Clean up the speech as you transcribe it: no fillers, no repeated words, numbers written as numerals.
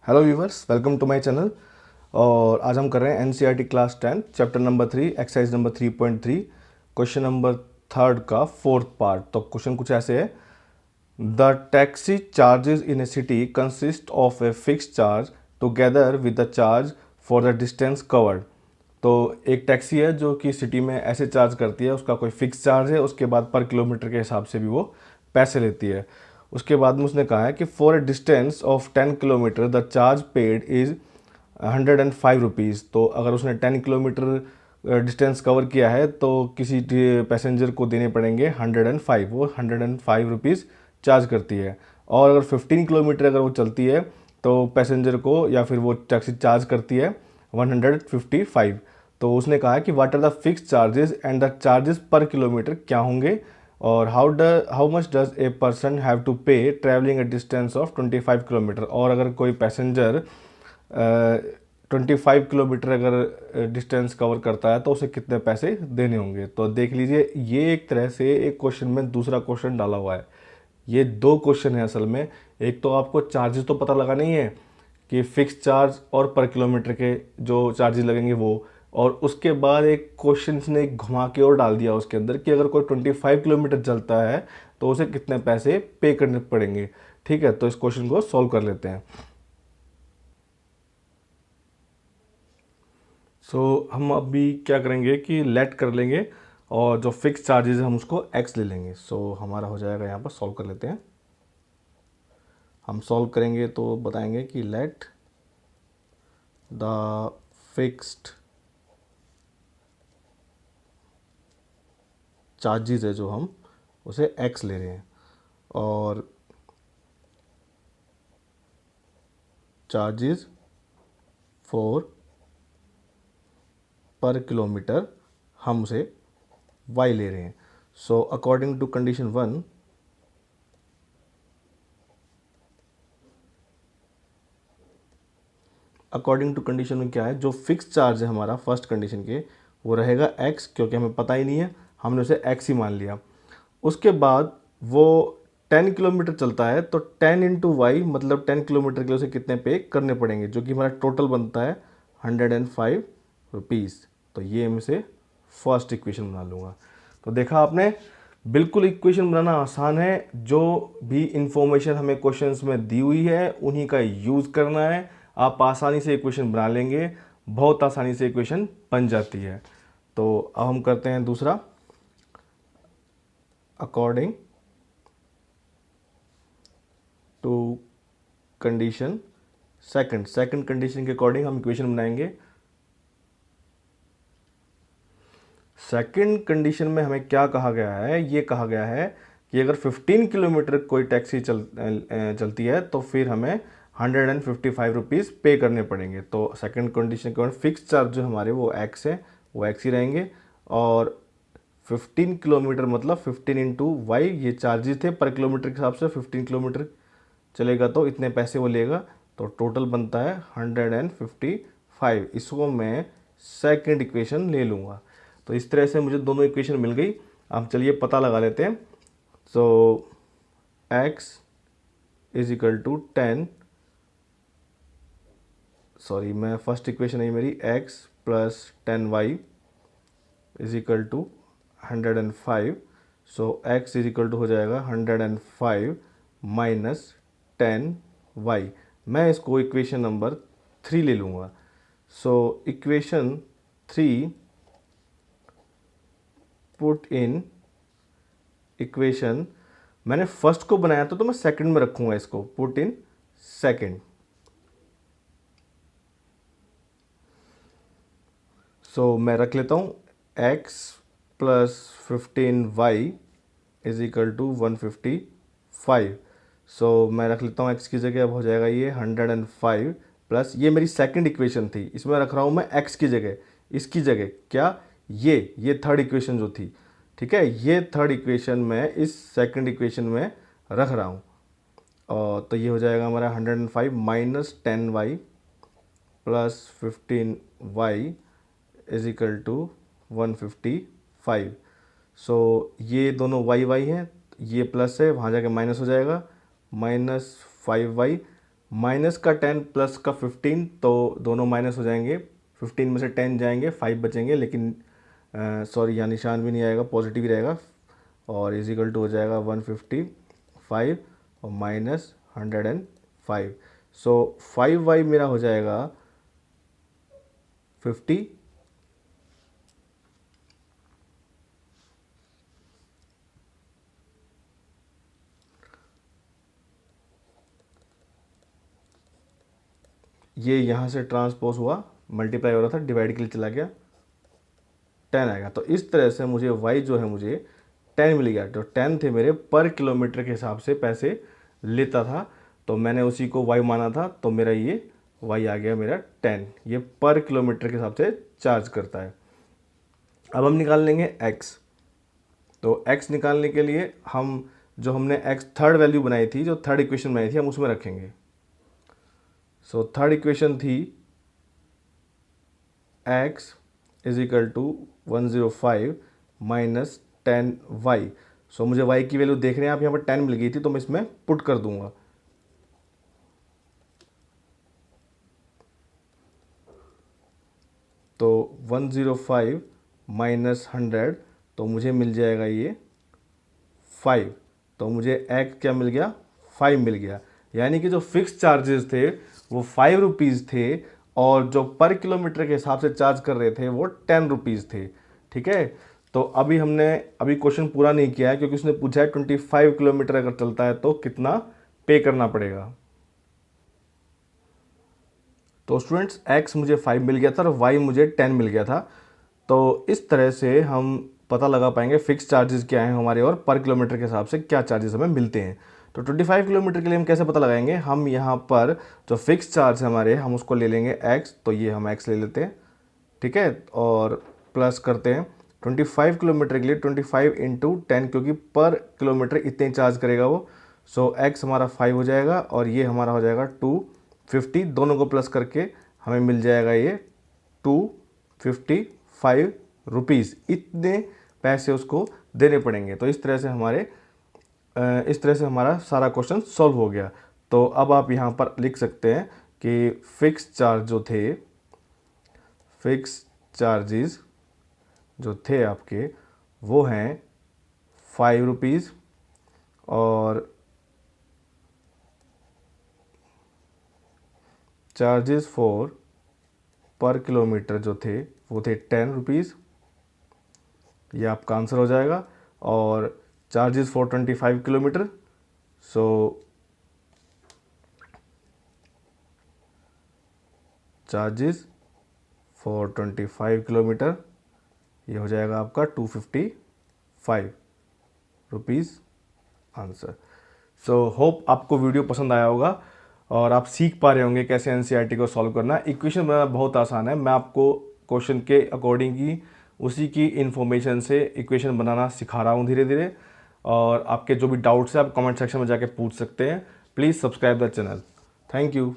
Hello viewers, welcome to my channel. और आज हम कर रहे हैं NCERT class 10 chapter number 3 exercise number 3.3 question number third का फोर्थ पार्ट। तो क्वेश्चन कुछ ऐसे है, the taxi charges in a city consist of a fix charge together with the charge for the distance covered. तो एक taxi है जो कि सिटी में ऐसे चार्ज करती है, उसका कोई फिक्स चार्ज है, उसके बाद पर किलोमीटर के हिसाब से भी वो पैसे लेती है। उसके बाद में उसने कहा है कि for a distance of 10 kilometre the charge paid is 105 rupees. तो अगर उसने 10 किलोमीटर डिस्टेंस कवर किया है तो किसी पैसेंजर को देने पड़ेंगे 105, वो 105 रुपीज़ चार्ज करती है। और अगर 15 किलोमीटर अगर वो चलती है तो पैसेंजर को या फिर वो टैक्सी चार्ज करती है 155। तो उसने कहा है कि what are the fix charges and the charges per kilometre क्या होंगे, और how much does a person have to pay travelling a distance of 25 kilometre. और अगर कोई पैसेंजर 25 किलोमीटर अगर डिस्टेंस कवर करता है तो उसे कितने पैसे देने होंगे। तो देख लीजिए, ये एक तरह से एक क्वेश्चन में दूसरा क्वेश्चन डाला हुआ है। ये दो क्वेश्चन है असल में। एक तो आपको चार्जेस तो पता लगा नहीं है कि फिक्स चार्ज और पर किलोमीटर के जो चार्जेस लगेंगे वो, और उसके बाद एक क्वेश्चन ने घुमा के और डाल दिया उसके अंदर कि अगर कोई 25 किलोमीटर चलता है तो उसे कितने पैसे पे करने पड़ेंगे। ठीक है, तो इस क्वेश्चन को सॉल्व कर लेते हैं। हम अभी क्या करेंगे कि लेट कर लेंगे और जो फिक्स चार्जेस है हम उसको एक्स ले लेंगे। हमारा हो जाएगा, यहाँ पर सॉल्व कर लेते हैं। हम सॉल्व करेंगे तो बताएंगे कि लेट द फिक्स्ड चार्जेस है जो हम उसे एक्स ले रहे हैं, और चार्जेस फॉर पर किलोमीटर हम उसे वाई ले रहे हैं। According to condition 1, according to condition में क्या है, जो फिक्स चार्ज है हमारा फर्स्ट कंडीशन के वो रहेगा एक्स, क्योंकि हमें पता ही नहीं है, हमने उसे एक्स ही मान लिया। उसके बाद वो 10 किलोमीटर चलता है तो 10 इंटू वाई, मतलब 10 किलोमीटर के लिए उसे कितने पे करने पड़ेंगे, जो कि हमारा टोटल बनता है 105 रुपीज़। तो ये मैं से फर्स्ट इक्वेशन बना लूँगा। तो देखा आपने, बिल्कुल इक्वेशन बनाना आसान है। जो भी इंफॉर्मेशन हमें क्वेश्चंस में दी हुई है उन्हीं का यूज़ करना है, आप आसानी से इक्वेशन बना लेंगे, बहुत आसानी से इक्वेशन बन जाती है। तो अब हम करते हैं दूसरा, according to condition second condition के अकॉर्डिंग हम इक्वेशन बनाएंगे। सेकंड कंडीशन में हमें क्या कहा गया है, ये कहा गया है कि अगर 15 किलोमीटर कोई टैक्सी चलती है तो फिर हमें 155 रुपीज़ पे करने पड़ेंगे। तो सेकंड कंडीशन के फिक्स चार्ज जो हमारे वो एक्स है, वो एक्स ही रहेंगे। और 15 किलोमीटर मतलब 15 इंटू वाई, ये चार्जेस थे पर किलोमीटर के हिसाब से। 15 किलोमीटर चलेगा तो इतने पैसे वो लेगा, तो टोटल बनता है 155। इसको मैं सेकंड इक्वेशन ले लूँगा। तो इस तरह से मुझे दोनों इक्वेशन मिल गई। अब चलिए पता लगा लेते हैं। x is equal to 10, sorry मैं फर्स्ट इक्वेशन है मेरी, x plus 10y is equal to 105। x is equal to हो जाएगा 105 माइनस 10y। मैं इसको इक्वेशन नंबर 3 ले लूँगा। इक्वेशन 3 पुट इन इक्वेशन, मैंने फर्स्ट को बनाया था तो मैं सेकंड में रखूंगा इसको, पुट इन सेकंड। मैं रख लेता हूँ x plus 15y is equal to 155। मैं रख लेता हूँ x की जगह, अब हो जाएगा ये 105 प्लस, ये मेरी सेकंड इक्वेशन थी, इसमें रख रहा हूँ मैं x की जगह, इसकी जगह क्या, ये थर्ड इक्वेशन जो थी। ठीक है, ये थर्ड इक्वेशन में इस सेकंड इक्वेशन में रख रहा हूँ। और तो ये हो जाएगा हमारा 105 minus 10y plus 15y is equal to 155। ये दोनों y हैं, ये प्लस है, वहाँ जाके माइनस हो जाएगा, माइनस 5y माइनस का 10 प्लस का 15, तो दोनों माइनस हो जाएंगे, 15 में से 10 जाएंगे, 5 बचेंगे, लेकिन सॉरी यहाँ निशान भी नहीं आएगा, पॉजिटिव ही रहेगा, और इज इक्वल टू हो जाएगा 155 और माइनस 105। सो 5y मेरा हो जाएगा 50, ये यहाँ से ट्रांसपोज हुआ, मल्टीप्लाई हो रहा था, डिवाइड के लिए चला गया, 10 आएगा। तो इस तरह से मुझे y जो है मुझे 10 मिल गया। तो 10 थे मेरे पर किलोमीटर के हिसाब से पैसे लेता था, तो मैंने उसी को y माना था, तो मेरा ये y आ गया मेरा 10। ये पर किलोमीटर के हिसाब से चार्ज करता है। अब हम निकाल लेंगे x। तो x निकालने के लिए हम जो हमने x थर्ड वैल्यू बनाई थी, जो थर्ड इक्वेशन बनाई थी, हम उसमें रखेंगे। सो थर्ड इक्वेशन थी x is equal to 105 minus 10y। So मुझे y की वैल्यू देख रहे हैं आप, यहाँ पर 10 मिल गई थी, तो मैं इसमें पुट कर दूंगा। तो 105 माइनस 100, तो मुझे मिल जाएगा ये 5। तो मुझे x क्या मिल गया, 5 मिल गया। यानी कि जो फिक्स चार्जेस थे वो 5 रुपीज़ थे, और जो पर किलोमीटर के हिसाब से चार्ज कर रहे थे वो 10 रुपीज़ थे। ठीक है, तो अभी हमने क्वेश्चन पूरा नहीं किया है, क्योंकि उसने पूछा है 25 किलोमीटर अगर चलता है तो कितना पे करना पड़ेगा। तो स्टूडेंट्स x मुझे 5 मिल गया था और y मुझे 10 मिल गया था। तो इस तरह से हम पता लगा पाएंगे फिक्स चार्जेस क्या हैं हमारे, और पर किलोमीटर के हिसाब से क्या चार्जेस हमें मिलते हैं। तो 25 किलोमीटर के लिए हम कैसे पता लगाएंगे, हम यहाँ पर जो फिक्स चार्ज है हमारे, हम उसको ले लेंगे x, तो ये हम x ले लेते हैं। ठीक है, और प्लस करते हैं 25 किलोमीटर के लिए 25 इंटू 10, क्योंकि पर किलोमीटर इतने चार्ज करेगा वो। सो x हमारा 5 हो जाएगा, और ये हमारा हो जाएगा 250। दोनों को प्लस करके हमें मिल जाएगा ये 255 रुपीज़। इतने पैसे उसको देने पड़ेंगे। तो इस तरह से हमारा सारा क्वेश्चन सॉल्व हो गया। तो अब आप यहाँ पर लिख सकते हैं कि फिक्स चार्जेस जो थे आपके वो हैं 5 रुपीज़, और चार्जेस फॉर पर किलोमीटर जो थे वो थे 10 रुपीज़। ये आपका आंसर हो जाएगा। और charges for 25 kilometre, so charges for 25 kilometre ये हो जाएगा आपका 255 रुपीज़ आंसर। सो होप आपको वीडियो पसंद आया होगा और आप सीख पा रहे होंगे कैसे एनसीईआरटी को सॉल्व करना है। इक्वेशन बनाना बहुत आसान है, मैं आपको क्वेश्चन के अकॉर्डिंग ही उसी की इन्फॉर्मेशन से इक्वेशन बनाना सिखा रहा हूँ धीरे धीरे। और आपके जो भी डाउट्स हैं आप कमेंट सेक्शन में जाके पूछ सकते हैं। Please subscribe the channel. Thank you.